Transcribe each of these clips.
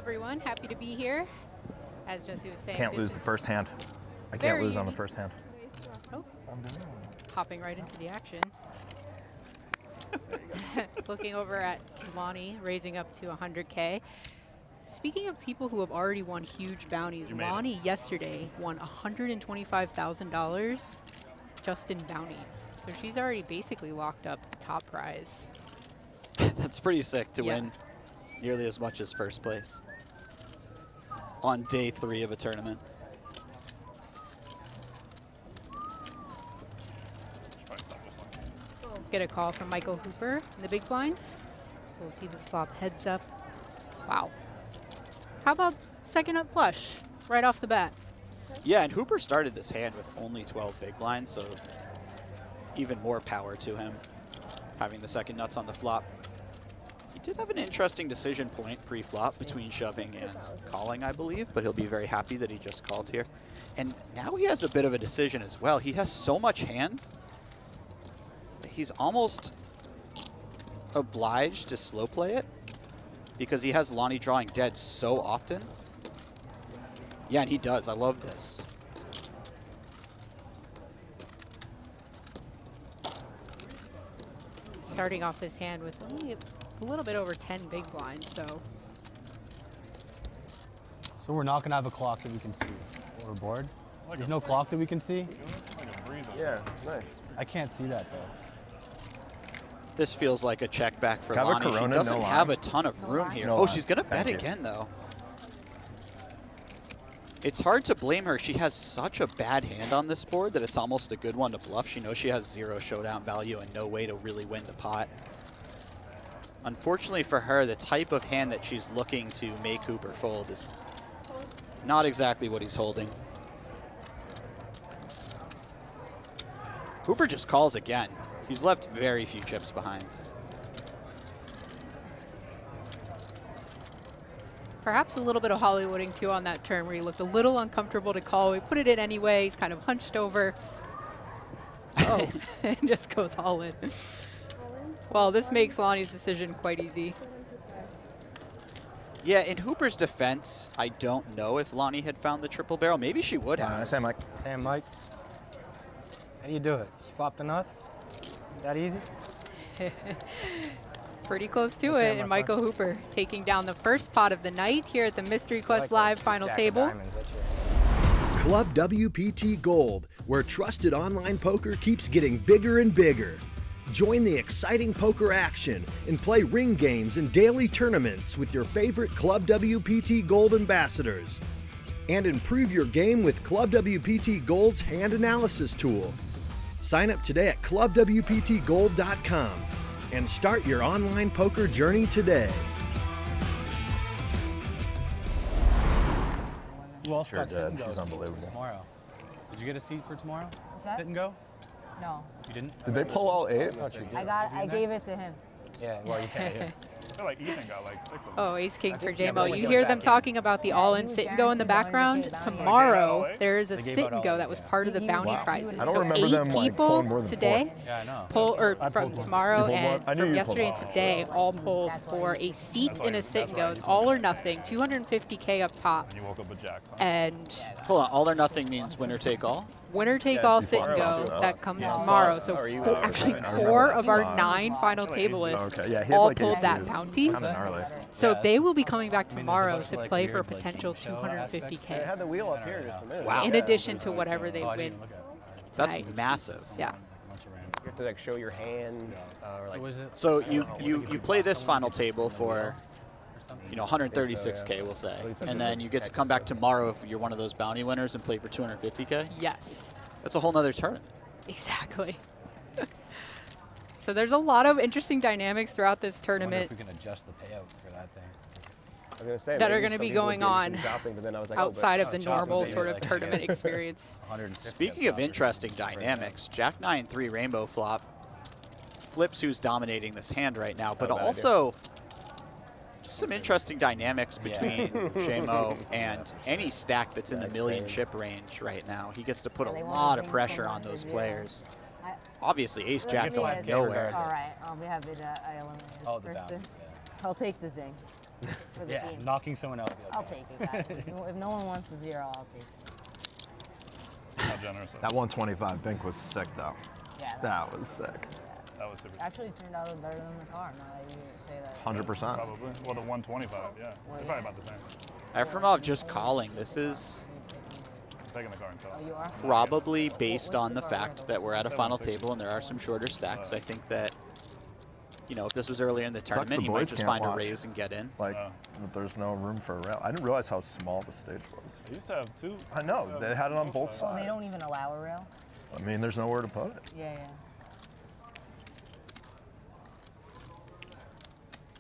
everyone. Happy to be here. As Jesse was saying, Can't lose the first hand. I can't lose on the first hand. Oh, hopping right into the action. Looking over at Lonnie, raising up to 100K. Speaking of people who have already won huge bounties, Lonnie yesterday won $125,000 just in bounties. So she's already basically locked up the top prize. That's pretty sick to win nearly as much as first place on day 3 of a tournament. Get a call from Michael Hooper in the big blind. So we'll see this flop heads up. Wow. How about second up flush right off the bat? Yeah, and Hooper started this hand with only 12 big blinds, so even more power to him having the second nuts on the flop. He did have an interesting decision point pre-flop between shoving and calling, I believe, but he'll be very happy that he just called here. And now he has a bit of a decision as well. He has so much hand that he's almost obliged to slow play it because he has Lonnie drawing dead so often. Yeah, and he does. I love this. Starting off this hand with only a little bit over 10 big blinds, so. So we're not gonna have a clock that we can see. We're bored. There's no clock that we can see. Yeah, nice. I can't see that though. This feels like a check back for Have a Lonnie. She Corona, doesn't no have a lines. ton of room here. No Oh, lines. she's gonna Thank bet you. again though. It's hard to blame her. She has such a bad hand on this board that it's almost a good one to bluff. She knows she has 0 showdown value and no way to really win the pot. Unfortunately for her, the type of hand that she's looking to make Hooper fold is not exactly what he's holding. Hooper just calls again. He's left very few chips behind. Perhaps a little bit of Hollywooding too on that turn where he looked a little uncomfortable to call. We put it in anyway. He's kind of hunched over. Oh, and just goes all in. Well, this makes Lonnie's decision quite easy. Yeah, in Hooper's defense, I don't know if Lonnie had found the triple barrel. Maybe she would have. Sam Mike. Sam Mike. How do you do it? Flop the nuts? That easy? Pretty close to it, and Michael Hooper taking down the first pot of the night here at the Mystery Quest Live final table. Club WPT Gold, where trusted online poker keeps getting bigger and bigger. Join the exciting poker action and play ring games and daily tournaments with your favorite Club WPT Gold ambassadors. And improve your game with Club WPT Gold's hand analysis tool. Sign up today at clubwptgold.com and start your online poker journey today. Who else got Sure sit and did. go She's seats for unbelievable. tomorrow? Did you get a seat for tomorrow? What's that? Sit and go? No. You didn't? Did they pull all 8? I gave it to him. Yeah, well, you can't. I feel like Ethan got like 6 of them. Oh, ace king for yeah, JMO. but You like hear that them game. talking about the all-in he sit was and go in the guaranteed background. going to get bounty. Tomorrow, Like, there is a They gave sit out and go all that of was it, part of the He was bounty wow. prizes. I don't So remember 8 them, like, people pulling more than today 4. Yeah, I know. pull, or I from pulled one. tomorrow You pulled and one? I knew from you pulled yesterday one. and today, all pulled for a seat in a sit and goes, all or nothing, 250K up top, And you woke up with Jacks. Huh? and Hold on, all or nothing means winner take all? winner take Yeah, all too sit far and off, go. so. That comes Yeah. tomorrow. So Are you- actually I remember 4 that of our spot. 9 final like table ace lists Okay, yeah, he had all like pulled that aces. bounty. Kind of gnarly. So Yeah, they will be coming back I mean, there's a tomorrow bunch to of, like, play for a weird, like, potential game show aspects to it. 250K. had the wheel up here just a minute. Wow. In addition to whatever they Oh, I win didn't look at it. That's tonight. massive. Yeah. You have to like show your hand. Or, like, So was it? So you play this final table for 136K, we'll say, and then you get to come back tomorrow if you're one of those bounty winners and play for 250K. Yes. That's a whole nother tournament. Exactly. So there's a lot of interesting dynamics throughout this I wonder tournament if we can adjust the payouts for that thing. I was gonna say, that are maybe going to some be people going did some on shopping, but then I was like, oh, but outside of the chopping normal maybe sort of like tournament experience. 150 Speaking up of top or interesting something. dynamics, Jack 9-3 rainbow flop flips who's dominating this hand right now, but Not a bad also just some interesting dynamics between JMO and any stack that's in the million chip range right now. He gets to put a they want lot to of bring pressure someone on to those zero. players. I- Obviously, ace jack Let's going see it. nowhere. All right. We have it. I eliminated Oh, the person. bounties, yeah. I'll take the zing. for the Yeah, team. knocking someone out. I'll take it, guys. If no one wants the 0, I'll take it. How generous. That 125 bink was sick though. Yeah, That was sick. That was super. actually turned out better than the car. Now that you say that. 100%. Probably. Well, the 125, yeah. They're probably about the same. Ephimov just calling. This is I'm taking the car inside. Oh, you are? probably based on the fact that we're at a final table and there are some shorter stacks. I think that, you know, if this was earlier in the tournament, the he might boys just can't find a watch. raise and get in. Like, there's no room for a rail. I didn't realize how small the stage was. They used to have 2. I know, they had it on both Oh, sides. they don't even allow a rail? I mean, there's nowhere to put it. Yeah.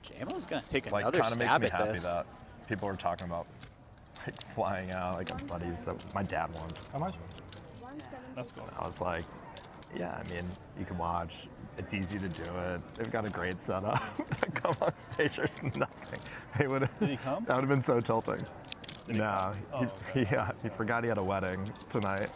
JMO's going to take Like, another kind of makes stab me at happy this. that people are talking about like flying out, like buddies that my dad won. How much? That's cool. I was like, yeah, I mean, you can watch. It's easy to do it. They've got a great setup. Come on stage, there's nothing. They would. Did he come? That would have been so tilting. No, Oh, okay. he forgot he had a wedding tonight.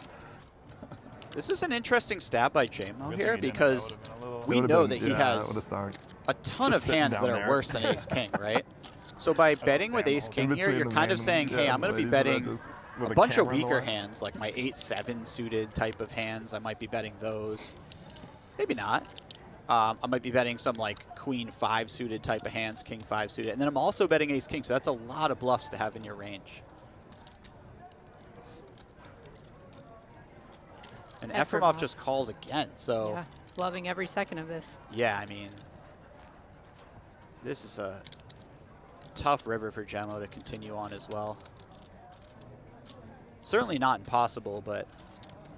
This is an interesting stab by JMO Good thing here he didn't. That because would've been a little- we It would've know been- that he yeah, it has would've stunk. a ton Just of hands sitting that down are there. worse than Ace King, right? So by betting with stand Ace the whole King In here, between you're the kind of main- saying, hey, yeah, I'm going to be ladies that are betting just with a bunch of camera in the weaker way. hands, like my 8-7 suited type of hands. I might be betting those. Maybe not. I might be betting some like Queen 5 suited type of hands, King 5 suited. And then I'm also betting Ace King, so that's a lot of bluffs to have in your range. And Ephimov just calls again, so Yeah, loving every second of this. yeah, I mean, this is a tough river for Gemmo to continue on as well. Certainly not impossible, but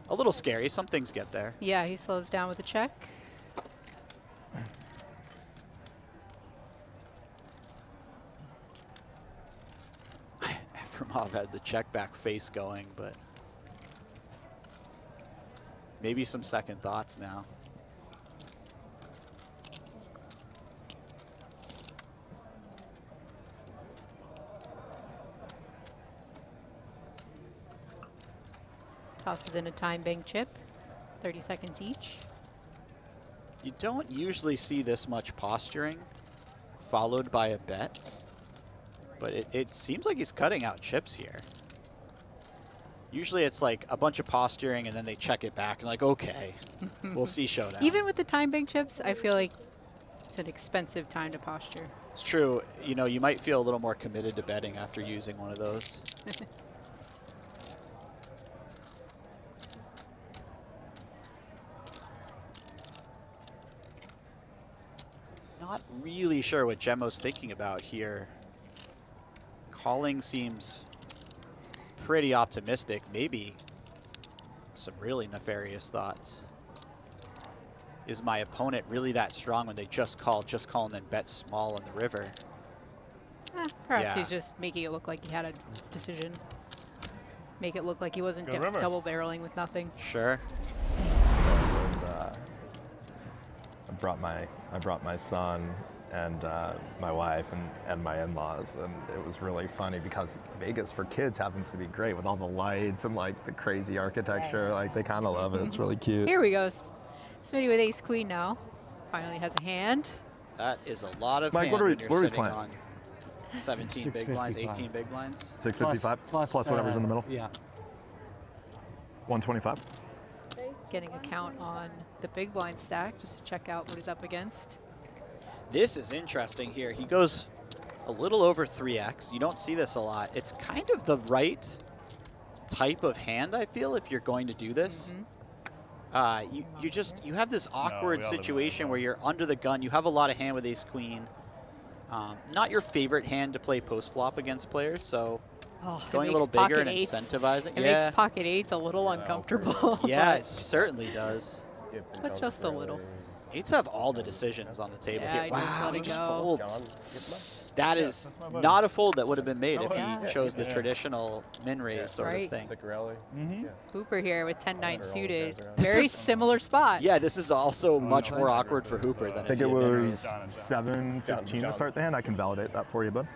a little scary. Some things get there. Yeah, he slows down with the check. Ephimov had the check back face going, but maybe some second thoughts now. Tosses in a time bank chip. 30 seconds each. You don't usually see this much posturing followed by a bet, but it seems like he's cutting out chips here. Usually it's like a bunch of posturing and then they check it back and like, okay, we'll see showdown. Even with the time bank chips, I feel like it's an expensive time to posture. It's true. You know, you might feel a little more committed to betting after using one of those. Not really sure what Gemmo's thinking about here. Calling seems pretty optimistic. Maybe some really nefarious thoughts. Is my opponent really that strong when they just call and then bet small in the river? Perhaps Yeah. he's just making it look like he had a decision. Make it look like he wasn't Good river. double barreling with nothing. Sure. And, I brought my son and my wife and my in-laws, and it was really funny because Vegas for kids happens to be great with all the lights and like the crazy architecture. Like they kind of love it. It's really cute. Here we go. Smitty with ace queen now. Finally has a hand. That is a lot of Mike, hand what are we- when you're what are we sitting playing? on 17 big blinds, 655. 18 big blinds. 655 plus whatever's in the middle. Yeah. 125. Getting a count on the big blind stack just to check out what he's up against. This is interesting here. He goes a little over 3x. You don't see this a lot. It's kind of the right type of hand, I feel, if you're going to do this. You have this awkward we all live in situation that. where you're under the gun. You have a lot of hand with ace queen. Not your favorite hand to play post flop against players, so Oh, it going a little makes bigger pocket and eights- incentivizing. It makes pocket eights a little uncomfortable. Yeah, but- it certainly does. but just a little. Eights have all the decisions on the table Yeah, here. he just Wow, let he it just go. folds. That is that's my buddy. not a fold that would have been made if yeah. he chose the Yeah. traditional min raise sort Right. of thing. Hooper here with 10-9 Better all suited. guys around. Very is- similar spot. Yeah, this is also much more awkward for Hooper than I if think he it had min was raised. 7:15 to start the hand. I can validate that for you, bud.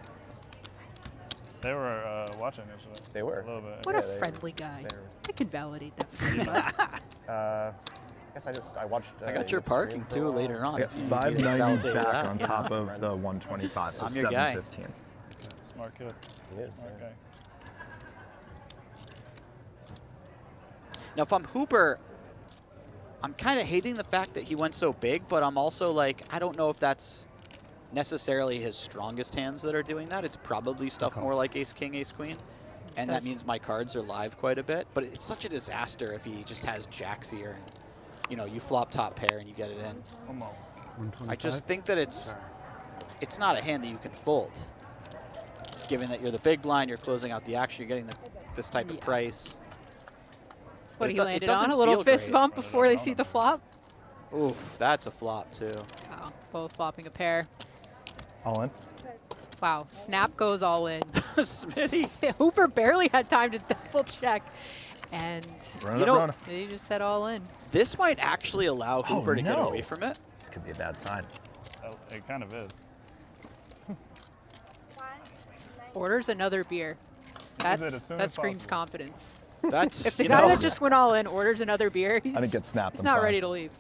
They were watching yesterday. They were. A little bit. What a friendly guy. they're- I can validate that for you, bud. I guess I watched. I got your parking too later on. I got if you need to 590 validate back that. on top of the 125, so I'm your guy. 715. Smart kid. Yes, Smart guy. Now, if I'm Hooper, I'm kind of hating the fact that he went so big, but I'm also like, I don't know if that's necessarily his strongest hands that are doing that. It's probably stuff more like ace king, ace queen. And that means my cards are live quite a bit. But it's such a disaster if he just has jacks here. And, you know, you flop top pair and you get it in. I just think that it's not a hand that you can fold. Given that you're the big blind, you're closing out the action, you're getting this type of price. That's what he landed on, a little fist bump before they see the flop. Oof, that's a flop too. Wow, both flopping a pair. All in. Wow, snap goes all in. Smitty. Hooper barely had time to double check. And You know, they just said all in. this might actually allow Hooper to get away from it. This could be a bad sign. It kind of is. Orders another beer. Is it as soon That as screams possible? confidence. That's, If the you guy know, that just went all in orders another beer, he's, I didn't get snapped. he's I'm not fine. ready to leave.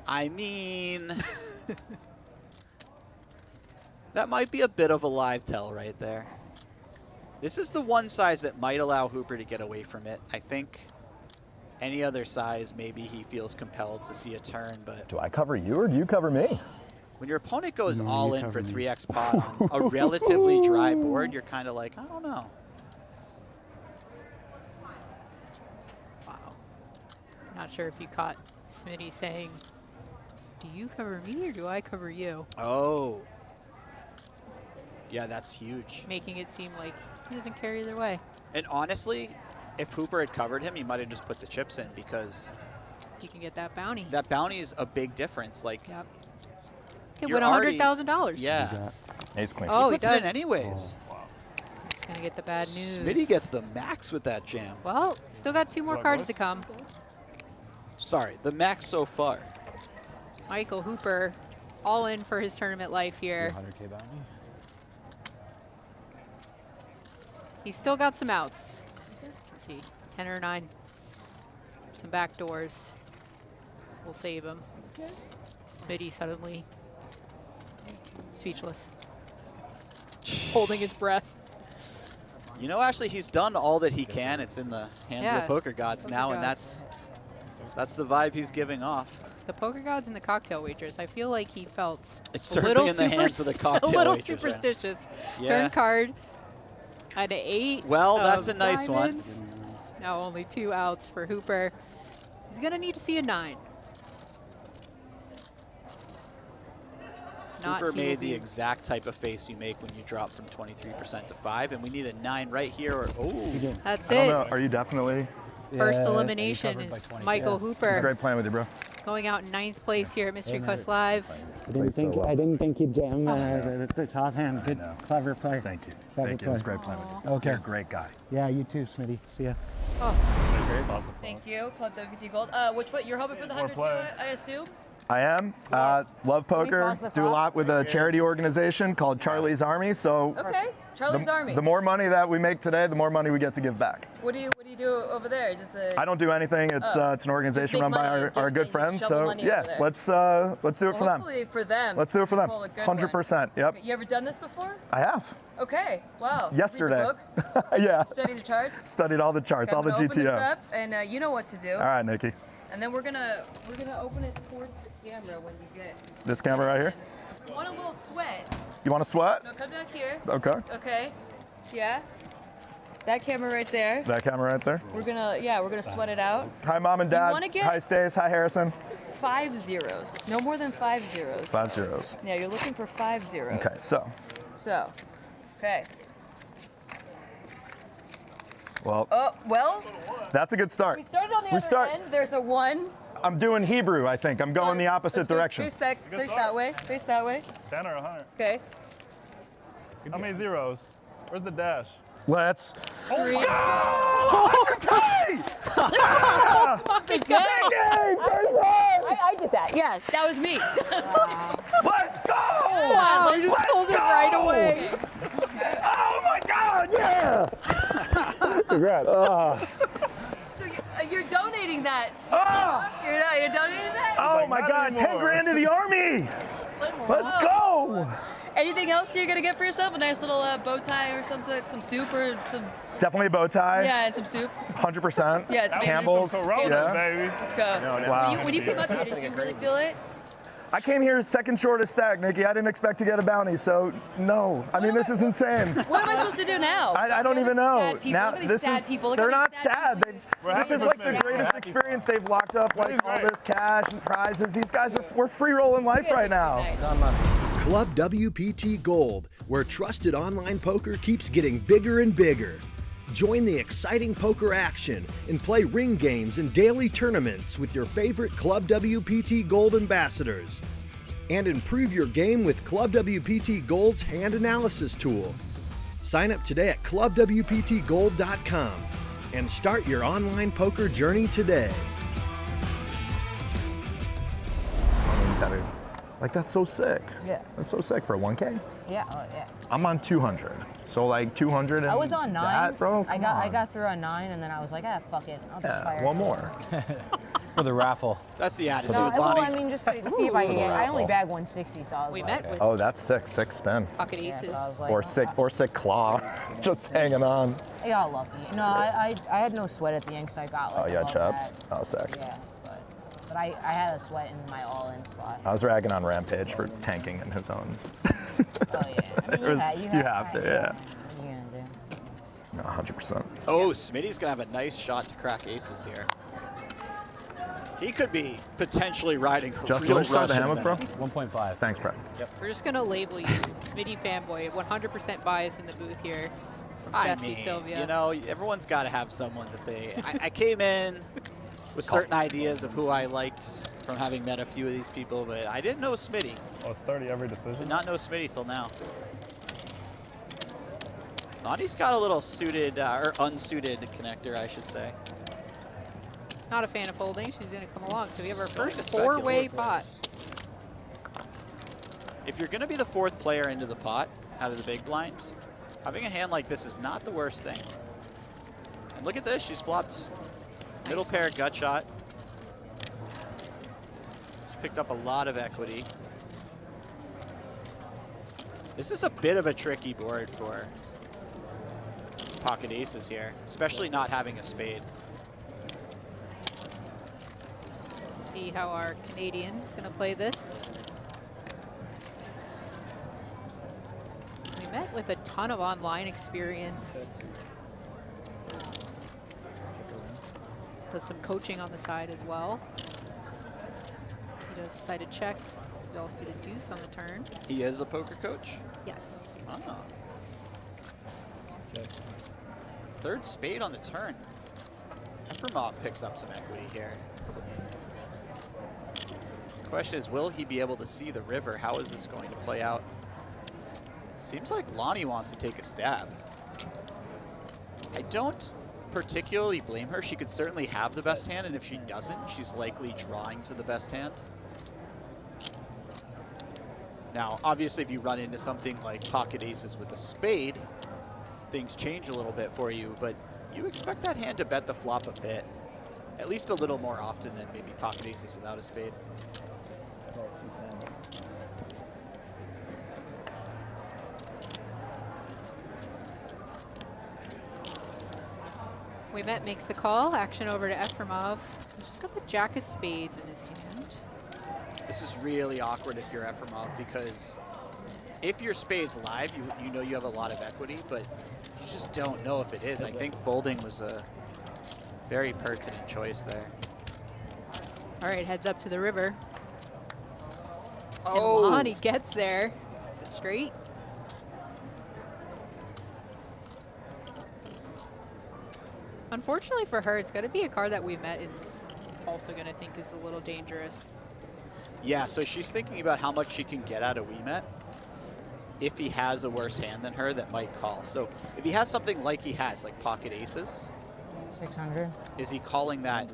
I mean, that might be a bit of a live tell right there. This is the one size that might allow Hooper to get away from it. I think any other size, maybe he feels compelled to see a turn, but Do I cover you or do you cover me? when your opponent goes all in for 3x pot on a relatively dry board, you're kind of like, I don't know. Wow. Not sure if you caught Smitty saying, do you cover me or do I cover you? Oh. Yeah, that's huge. Making it seem like he doesn't care either way. And honestly, if Hooper had covered him, he might have just put the chips in because He can get that bounty. that bounty is a big difference. Like, Yep. Could you're win already- $100,000. yeah. Ace queen. Oh, He he puts it in does. anyways. He's going to get the bad news. Smitty gets the max with that jam. Well, still got 2 more What, cards what? to come. Sorry, the max so far. Michael Hooper all in for his tournament life here. 100K bounty. He's still got some outs. Let's see, 10 or 9. Some back doors. We'll save him. Smitty suddenly speechless. Holding his breath. You know, actually, he's done all that he can. It's in the hands of Yeah, the poker gods poker now, and gods. that's the vibe he's giving off. The poker gods and the cocktail waitress. I feel like he felt It's a certainly little in the hands of the cocktail a little waitress, yeah. superstitious. Yeah. Turn card. An 8. Well, that's of a nice one. diamonds. Now only 2 outs for Hooper. He's gonna need to see a 9. Not Hooper he will made the be- exact type of face you make when you drop from 23% to 5, and we need a 9 right here. Or That's I don't it. know. Are you definitely? First Yeah, elimination covered by is 20. Michael It's Hooper great playing with you, bro. going out in 9th place here at Mystery Quest Live. I didn't think you'd jam the top hand. Good, clever play. Thank you. Clever Thank you. It was play. great playing with you. Okay. You're a great guy. Yeah, you too, Smitty. See ya. Thank you, ClubWPT Gold. You're hoping for the More 100 play. too, I assume? I am. Love poker. pause the Do a clock? lot with a charity organization called Charlie's Army. So Okay, Charlie's Army. the more money that we make today, the more money we get to give back. What do you do over there? Just I don't do anything. It's it's an organization make run by money, our give- good and friends. shovel So money yeah, over there. let's do it for them. hopefully for them. Let's do it for them. pull a good one. 100%. Yep. You ever done this before? I have. Okay, wow. Yesterday. Read the books, Yeah. study the charts. Studied all the charts, all the Open this GTO. up, and you know what to do. All right, Nikki. And then we're gonna open it towards the camera when you get. This camera right here. You want a little sweat? You want to sweat? No, come down here. Okay. Okay. Yeah. That camera right there. That camera right there. We're gonna sweat it out. Hi, Mom and Dad. wanna get- Hi, Stace. Hi, Harrison. 5 zeros. No more than 5 zeros. 5 zeros. Yeah, you're looking for 5 zeros. Okay, so. So, okay. Well, Oh, well, that's a good start. we started on the other start- end. There's a 1. I'm doing Hebrew, I think. I'm going the opposite direction. Face that way. Face that way. 10 or 100? Okay. How many zeros? Where's the dash? Let's 3. Okay! Fucking I did that. Yeah, that was me. Let's go! Wow, he just Let's pulled it go! right away. Oh my God! Yeah! Congrats. So you're donating that. Oh! You're donating that? Oh my God! 10 grand to the army. Let's go! Anything else you're gonna get for yourself? A nice little bow tie or something, some soup or some. Definitely a bow tie. Yeah, and some soup. 100%. Yeah, it's Campbell's. Coronas, baby. Let's go. Wow. When you came up here, did you really feel it? I came here second shortest stack, Nikki. I didn't expect to get a bounty, so no. I mean, this is insane. What am I supposed to do now? I don't even know. Now this is they're not sad. This is like the greatest experience. They've locked up like all this cash and prizes. These guys we're free rolling life right now. Club WPT Gold, where trusted online poker keeps getting bigger and bigger. Join the exciting poker action and play ring games and daily tournaments with your favorite Club WPT Gold ambassadors. And improve your game with Club WPT Gold's hand analysis tool. Sign up today at clubwptgold.com and start your online poker journey today. Like, that's so sick. Yeah. That's so sick for a 1K. Yeah, oh yeah. I'm on 200. So like 200 and I was on 9. that, bro, I got through on 9 and then I was like, ah, fuck it. I'll just fire one it. more. For the raffle. That's the attitude, No, well, Lonnie. I mean, just to see if I can get. I only bagged 160, so I was We like, met with Oh, that's sick. Sick spin. pocket yeah, aces. so I was like, Or sick claw. Just hanging on. I got lucky. No, I had no sweat at the end because I got like. Oh, you had above chops? that. Oh, sick. Yeah, but I had a sweat in my all-in spot. I was ragging on Rampage for tanking in his own. Oh yeah. I mean, you have to, yeah. What are you gonna do? No, 100%. Oh, Smitty's gonna have a nice shot to crack aces here. He could be potentially riding a Justin, real let's start the Russian hammock, bro. minute. 1.5. Thanks, Brett. We're just gonna label you Smitty fanboy. 100% bias in the booth here. From I Jesse mean, Sylvia. you know, everyone's got to have someone that they. I came in with certain ideas of who I liked from having met a few of these people, but I didn't know Smitty. Oh, it's 30 every decision? Did not know Smitty till now. Lonnie's got a little suited, or unsuited connector, I should say. Not a fan of folding. She's gonna come along. So we have our Going first to speculate. 4-way pot. If you're going to be the fourth player into the pot out of the big blind, having a hand like this is not the worst thing. And look at this. She's flopped middle pair gut shot. She's picked up a lot of equity. This is a bit of a tricky board for pocket aces here, especially not having a spade. See how our Canadian is gonna play this. We met with a ton of online experience. Does some coaching on the side as well. He does sided check. We all see the deuce on the turn. He is a poker coach? Yes. Oh. Third spade on the turn. Ephimov picks up some equity here. The question is, will he be able to see the river? How is this going to play out? It seems like Lonnie wants to take a stab. I don't particularly blame her. She could certainly have the best hand, and if she doesn't, she's likely drawing to the best hand. Now, obviously, if you run into something like pocket aces with a spade, things change a little bit for you, but you expect that hand to bet the flop a bit, at least a little more often than maybe pocket aces without a spade. We met makes the call. Action over to Ephimov. He's just got the jack of spades in his hand. This is really awkward if you're Ephimov, because if your spade's live, you know you have a lot of equity, but you just don't know if it is. I think folding was a very pertinent choice there. All right, heads up to the river. Oh. And Lonnie gets there. Straight. Unfortunately for her, it's going to be a card that we met is also going to think is a little dangerous. Yeah, so she's thinking about how much she can get out of WeMet if he has a worse hand than her that might call. So if he has something like he has, like pocket aces, 600. is he calling that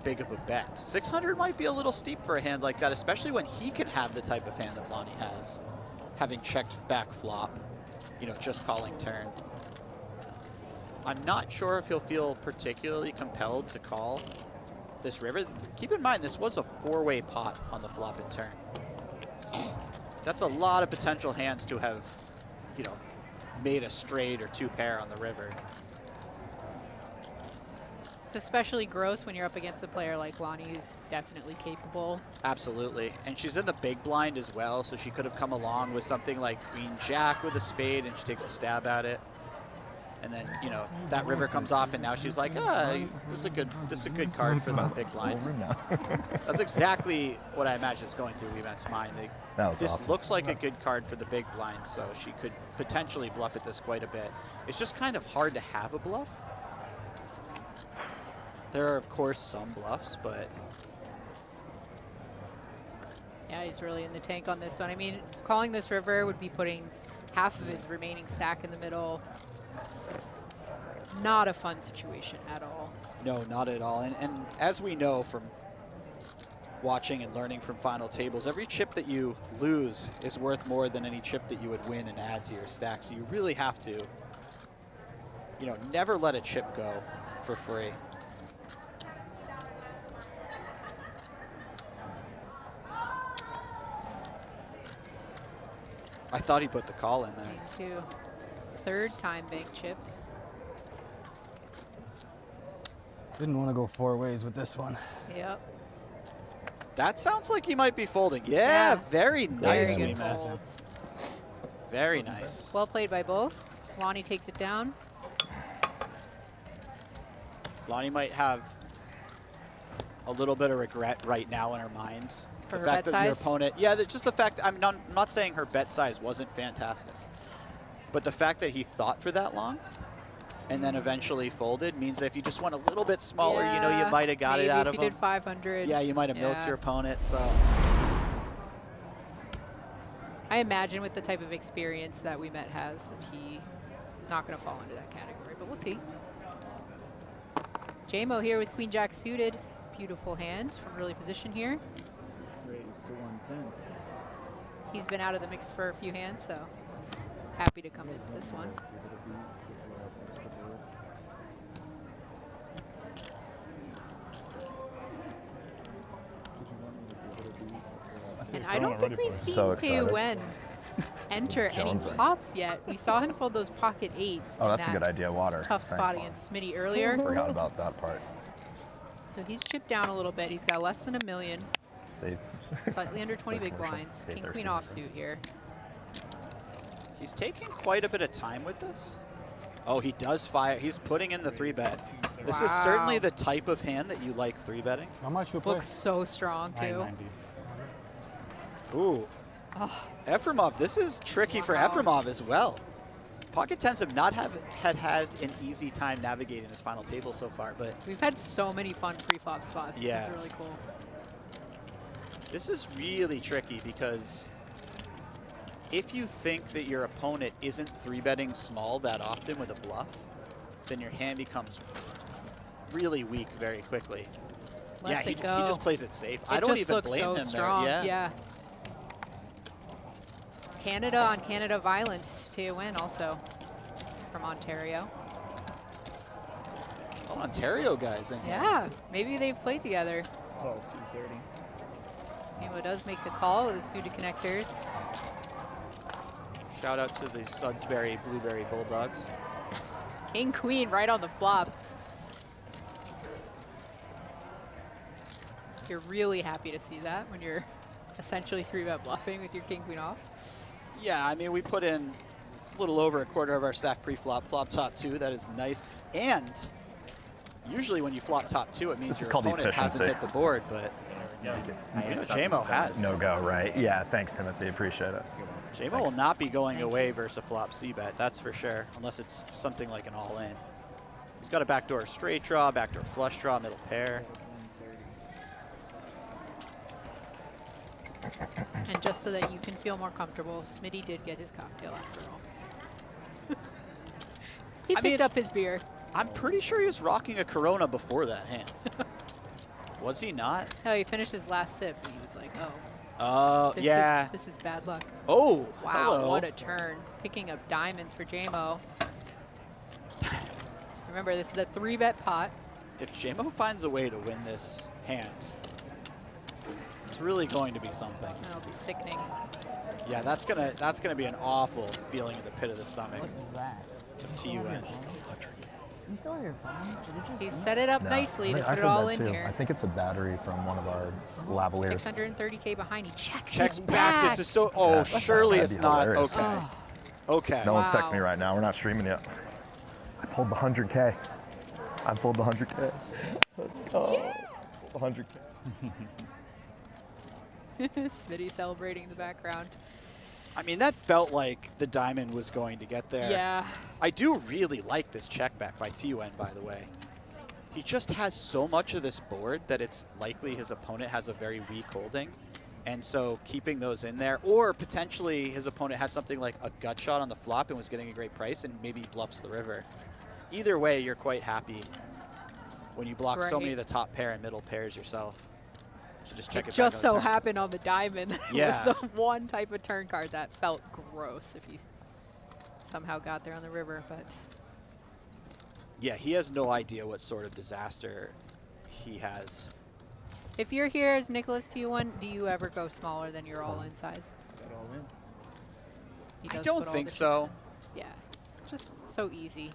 big of a bet? 600 might be a little steep for a hand like that, especially when he can have the type of hand that Lonnie has, having checked back flop, you know, just calling turn. I'm not sure if he'll feel particularly compelled to call this river. Keep in mind, this was a 4-way pot on the flop and turn. That's a lot of potential hands to have, you know, made a straight or 2 pair on the river. It's especially gross when you're up against a player like Lonnie, who's definitely capable. Absolutely. And she's in the big blind as well, so she could have come along with something like Queen Jack with a spade, and she takes a stab at it. And then, you know, that river comes off, and now she's like, this is a good card for the big blind. That's exactly what I imagine is going through Weemat's mind. This awesome. looks like a good card for the big blind, so she could potentially bluff at this quite a bit. It's just kind of hard to have a bluff. There are, of course, some bluffs, but... Yeah, he's really in the tank on this one. I mean, calling this river would be putting half of his remaining stack in the middle. Not a fun situation at all. No, not at all. And as we know from watching and learning from final tables, every chip that you lose is worth more than any chip that you would win and add to your stack. So you really have to, you know, never let a chip go for free. I thought he put the call in there. Me too. Third time bank chip. Didn't want to go 4 ways with this one. Yep. That sounds like he might be folding. Yeah, very nice, Very good Weemat. fold. Very nice. Well played by both. Lonnie takes it down. Lonnie might have a little bit of regret right now in her mind. For the her fact bet that your size? opponent, yeah, just the fact, I'm not saying her bet size wasn't fantastic, but the fact that he thought for that long and then eventually folded means that if you just went a little bit smaller, you know, you might have got it out of him. Maybe if you did 500. Yeah, you might have milked your opponent, so. I imagine with the type of experience that Weemat has, that he is not going to fall into that category, but we'll see. JMO here with Queen Jack suited. Beautiful hand from early position here. Raised to 110. He's been out of the mix for a few hands, so happy to come into this one. And I don't think we've seen Taewen enter any pots yet. We saw him fold those pocket 8s. Oh, that's a good idea, water. Tough spot against Smitty earlier. Forgot about that part. So he's chipped down a little bit. He's got less than $1 million. Stay Slightly under 20 big blinds. King Queen offsuit here. He's taking quite a bit of time with this. Oh, he does fire. He's putting in the 3-bet. This is certainly the type of hand that you like 3-betting. How much you Looks so strong, too. 990. Ooh. Oh. Ephimov, this is tricky for Ephimov as well. Pocket 10s have not had an easy time navigating this final table so far, but We've had so many fun pre-flop spots. Yeah. This is really cool. this is really tricky because if you think that your opponent isn't 3-betting small that often with a bluff, then your hand becomes really weak very quickly. Lets he it go. just plays it safe. It I don't just even looks blame so him strong. there. Yeah. Canada on Canada violence to win also from Ontario. Oh, Ontario guys in here. Yeah, maybe they've played together. Oh, 230. Amo does make the call with the suited connectors. Shout out to the Sudsbury Blueberry Bulldogs. King Queen right on the flop. You're really happy to see that when you're essentially 3-bet bluffing with your King Queen off. Yeah, I mean, we put in a little over a quarter of our stack pre-flop, flop top 2. That is nice. And usually when you flop top 2, it means your opponent hasn't hit the board, but you know, JMO has. No go, right? Yeah, thanks, Timothy. Appreciate it. JMO will not be going away versus a flop C-bet, that's for sure, unless it's something like an all-in. He's got a backdoor straight draw, backdoor flush draw, middle pair. And just so that you can feel more comfortable, Smitty did get his cocktail after all. He picked up his beer. I'm pretty sure he was rocking a Corona before that hand. Was he not? No, he finished his last sip and he was like, oh. Oh, yeah. This is bad luck. Oh, wow, hello. What a turn. Picking up diamonds for JMO. Remember, this is a 3-bet pot. If JMO finds a way to win this hand, That's really going to be something. That'll be sickening. Yeah, that's gonna be an awful feeling in the pit of the stomach. What is that? TUN. You still have your phone? He set it up No. nicely to I put it heard all that in too. here. I think it's a battery from one of our lavaliers. 630K behind. He Checks back. This is so. Oh, Yeah, surely that'd it's be not. hilarious. Okay. Okay. No one's texting Wow. me right now. We're not streaming yet. I pulled the 100K. I pulled the 100K. Let's go. 100K. Smitty celebrating in the background. I mean, that felt like the diamond was going to get there. Yeah. I do really like this check back by TUN, by the way. He just has so much of this board that it's likely his opponent has a very weak holding. And so keeping those in there, or potentially his opponent has something like a gut shot on the flop and was getting a great price and maybe bluffs the river. Either way, you're quite happy when you block so many of the top pair and middle pairs yourself. So just check it just back so on the turn. happened on the diamond. Yeah. was the one type of turn card that felt gross if he somehow got there on the river, but Yeah, he has no idea what sort of disaster he has. if you're here as Nicholas T1, do you ever go smaller than your all-in size? Got all in. He I does don't put all think the chips so. in. Yeah, just so easy.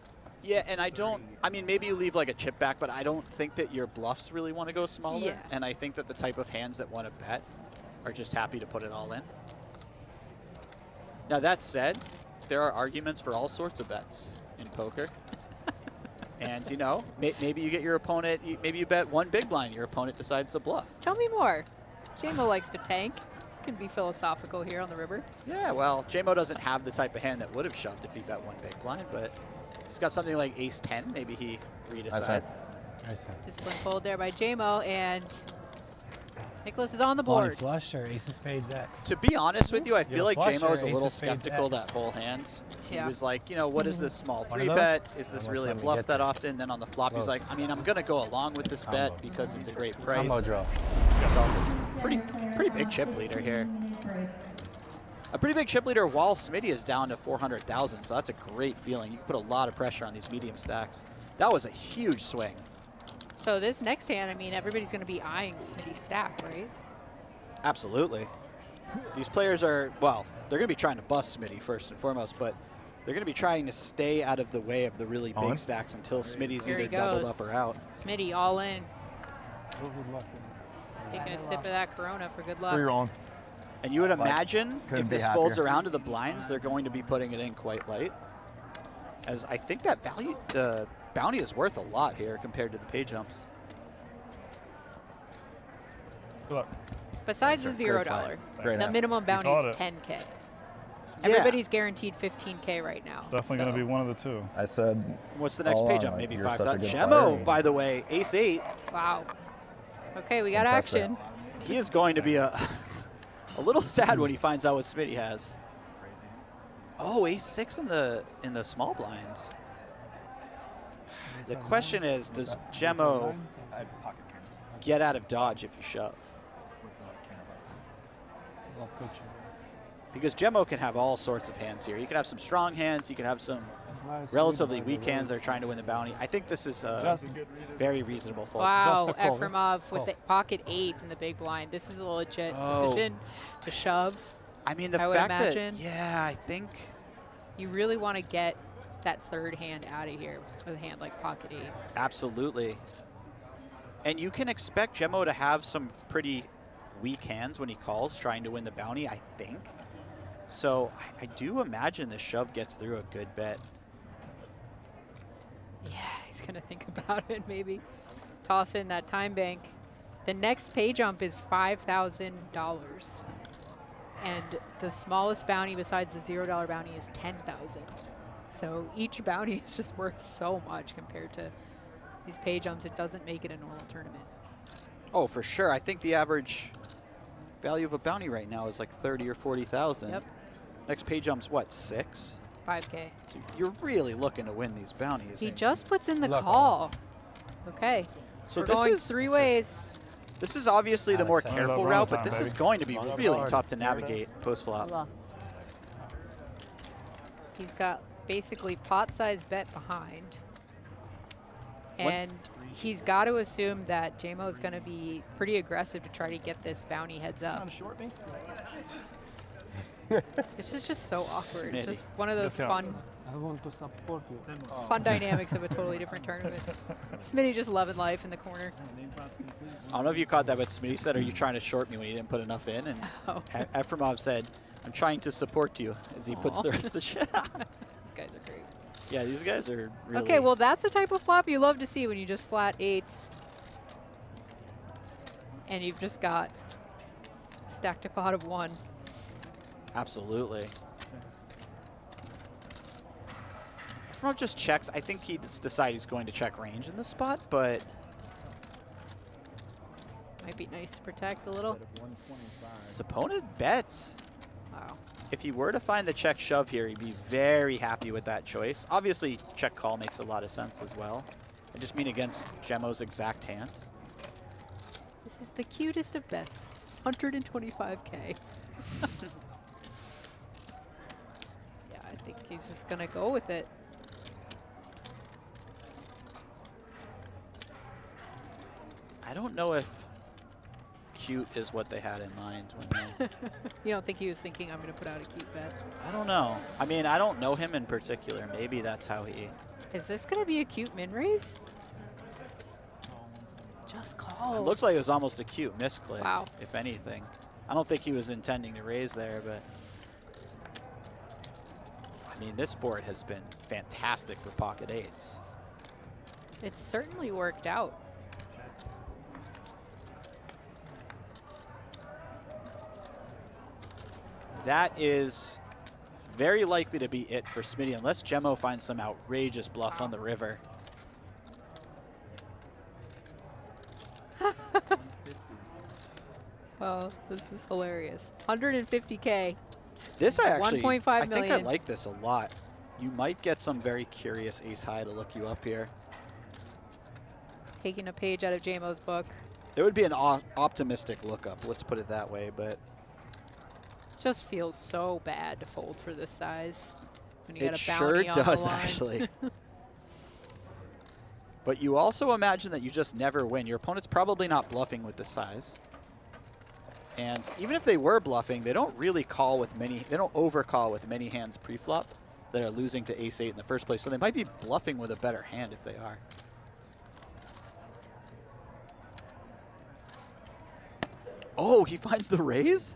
Yeah, and I mean, maybe you leave like a chip back, but I don't think that your bluffs really want to go smaller. Yeah. And I think that the type of hands that want to bet are just happy to put it all in. Now, that said, there are arguments for all sorts of bets in poker. And, you know, maybe you get your opponent, maybe you bet one big blind, your opponent decides to bluff. Tell me more. JMO likes to tank. Can be philosophical here on the river. Yeah, well, JMO doesn't have the type of hand that would have shoved if he bet one big blind, but he's got something like ace-10. Maybe he redecides. Discipline fold there by JMO, and Nicholas is on the Lonnie board. flush or ace of spades X? To be honest with you, I You feel have like flush JMO or is a ace little of spades skeptical X? that full hands. Yeah. He was like, you know, what is this small One of 3-bet? those? Is this How much really a let me bluff get that there? often? Then on the flop, he's Whoa. like, I mean, I'm going to go along with this bet because it's a great price. Combo draw. So it's pretty big chip leader here. A pretty big chip leader while Smitty is down to 400,000, so that's a great feeling. You can put a lot of pressure on these medium stacks. That was a huge swing. So this next hand, I mean, everybody's going to be eyeing Smitty's stack, right? Absolutely. These players are, well, they're going to be trying to bust Smitty first and foremost, but they're going to be trying to stay out of the way of the really big stacks until Smitty's Here he either doubled goes. up or out. Smitty all in. Taking a sip of that Corona for good luck. Free roll. And you would imagine couldn't if be this folds happier. around to the blinds, they're going to be putting it in quite light. As I think that value, the bounty is worth a lot here compared to the pay jumps. Good luck. Besides the $0, Great the hand. minimum bounty caught is it. 10K. Yeah. Everybody's guaranteed 15K right now. It's definitely going to be one of the two. I said, What's the next all pay on, jump? like, Maybe you're such a 5,000. good Gemmo, player. by the way, ace-8. Wow. Okay, we got Impressive. action. He is going to be a little sad when he finds out what Smitty has. Oh, ace-6 in the small blind. The question is, does Gemmo get out of dodge if you shove? Love coaching. Because Gemmo can have all sorts of hands here. He can have some strong hands. He can have some relatively weak hands that are trying to win the bounty. I think this is a very reasonable fold. Wow, Just a call. Ephimov with Call. the pocket 8 in the big blind. This is a legit Oh. decision to shove. I mean, the I would fact imagine. that, yeah, I think, You really want to get that third hand out of here with a hand like pocket 8s. absolutely. And you can expect Gemmo to have some pretty weak hands when he calls, trying to win the bounty, I think. So I do imagine the shove gets through a good bet. Yeah, he's going to think about it maybe. Toss in that time bank. The next pay jump is $5,000. And the smallest bounty besides the $0 bounty is 10,000. So each bounty is just worth so much compared to these pay jumps. It doesn't make it a normal tournament. Oh, for sure. I think the average value of a bounty right now is like 30 or 40,000. Yep. Next pay jump's what, 6? 5K. So you're really looking to win these bounties. He just puts in the Luck. call. Okay. So We're this going is 3 ways. this is obviously the more Alex, careful hello, route, but time, this is baby. going to be Hello, really Lord. tough to navigate post flop. Good luck. He's got basically pot size bet behind. What- And he's got to assume that JMO is going to be pretty aggressive to try to get this bounty heads up. Short me? This is just so awkward. It's Smitty. just one of those fun I want to support you. fun dynamics of a totally different tournament. Smitty just loving life in the corner. I don't know if you caught that, but Smitty said, "Are you trying to short me when you didn't put enough in?" And Ephimov said, "I'm trying to support you," as he puts the rest of the shit out. These guys are great. Yeah, these guys are really... Okay, well that's the type of flop you love to see when you just flat 8s. And you've just got stacked a pot of 1. Absolutely. Ephimov just checks. I think he decided he's going to check range in this spot, but... Might be nice to protect a little. His opponent bets. Wow. If he were to find the check shove here, he'd be very happy with that choice. Obviously, check call makes a lot of sense as well. I just mean against Gemmo's exact hand. This is the cutest of bets. 125K. Yeah, I think he's just gonna go with it. I don't know if cute is what they had in mind when they... You don't think he was thinking, I'm gonna put out a cute bet? I don't know. I mean, I don't know him in particular. Maybe that's how he... Is this gonna be a cute min raise? Just call. It looks like it was almost a cute misclick, Wow. if anything. I don't think he was intending to raise there, but... I mean, this board has been fantastic for pocket 8s. It's certainly worked out. That is very likely to be it for Smitty, unless Gemmo finds some outrageous bluff on the river. Oh, this is hilarious. 150K. This I actually, 1.5 I think I million. like this a lot. You might get some very curious ace high to look you up here. Taking a page out of JMO's book. It would be an optimistic lookup, let's put it that way, but... Just feels so bad to fold for this size. When you It got a sure bounty on the does, line. actually. But you also imagine that you just never win. Your opponent's probably not bluffing with the size. And even if they were bluffing, they don't really call with many, they don't overcall with many hands pre-flop that are losing to ace 8 in the first place. So they might be bluffing with a better hand if they are. Oh, he finds the raise?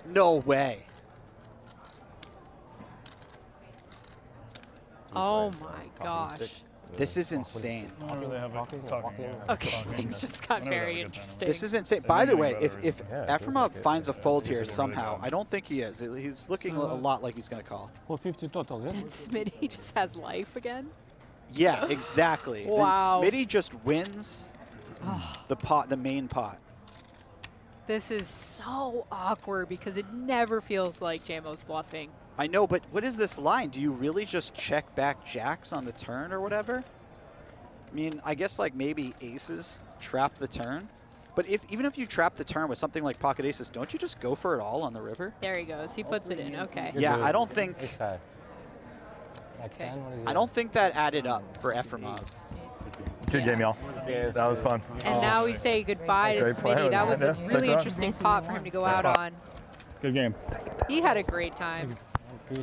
No way. Oh my gosh. This is insane. I don't really have a talking. Okay, things just got very interesting. This is insane. By the way, if Ephimov finds a fold here somehow, I don't think he is. He's looking a lot like he's going to call. 450 total, yeah? And Smitty just has life again? Yeah, exactly. Wow. Then Smitty just wins the main pot. This is so awkward because it never feels like JMO's bluffing. I know, but what is this line? Do you really just check back jacks on the turn or whatever? I mean, I guess like maybe aces trap the turn. But even if you trap the turn with something like pocket aces, don't you just go for it all on the river? There he goes. He puts it in. Okay. Yeah, I don't think... Okay. I don't think that added up for Ephimov. Good game, y'all. That was fun. And now we say goodbye to Great play. Smitty. That was a Yeah, really sick interesting pot for him to go out on. Good game. He had a great time.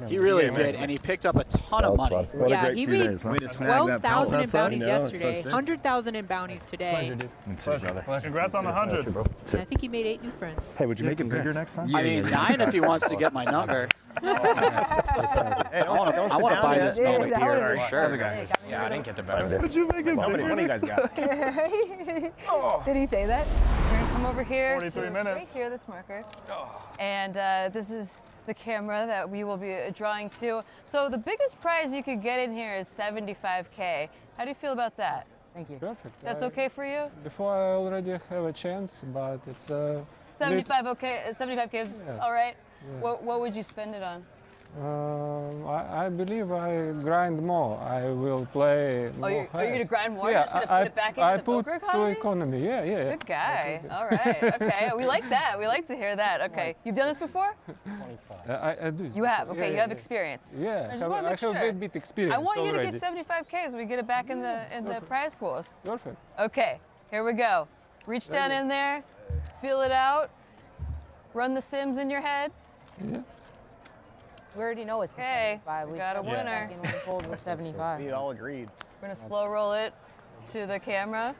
He really did, and he picked up a ton of money. Yeah, he made 12,000 in bounties yesterday, so 100,000 in bounties today. Congrats on the 100. And I think he made 8 new friends. Hey, would you make it bigger next time? I mean, 9 if he wants to get my number. Hey, I want to buy this moment here for sure. Yeah, I didn't get the better. Did you make it Somebody, one of you guys got it. Did he say that? We're gonna come over here 43 to minutes. right here, this marker. And this is the camera that we will be drawing to. So the biggest prize you could get in here is 75K. How do you feel about that? Thank you. Perfect. That's okay for you? Before I already have a chance, but it's 75 okay. 75K is Yeah. all right. Yeah. What would you spend it on? I believe I grind more. I will play more. Are you going to grind more? Yeah, You're just going to put it back into the poker put economy? to economy. Yeah. Good guy. All right. Okay. We like that. We like to hear that. Okay. You've done this before? 25. I do. You have. Okay. Yeah, you have experience. Yeah. I just want to make have a bit experience. I want you to already. get 75K so we get it back in the prize pools. Perfect. Okay. Here we go. Reach down in there. Feel it out. Run the sims in your head. Yeah. We already know it's the Okay, 75. we got a winner. Second one pulled with 75. We all agreed. We're gonna slow roll it to the camera.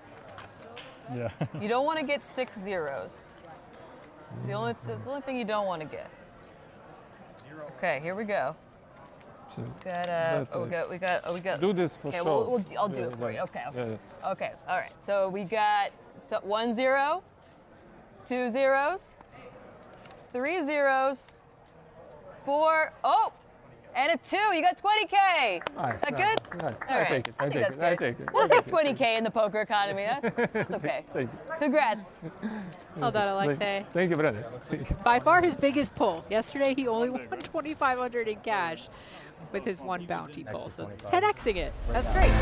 Yeah. You don't want to get 6 zeros. That's the only thing you don't want to get. Okay, here we go. So We got. do this for okay, sure. I'll do it for you. Okay. Yeah. Okay. All right. So we got 1 0, 2 zeros, 3 zeros, 4. Oh, and a 2. You got 20K. Nice, Is that nice, good? nice. All I right. take it. I think that's I good. take it. We'll take 20K in the poker economy. That's okay. Thank you. Congrats. Well done, Alexei. Thank you, brother. By far his biggest pull. Yesterday he only won 2,500 in cash with his one bounty pull. So 10xing it. That's great.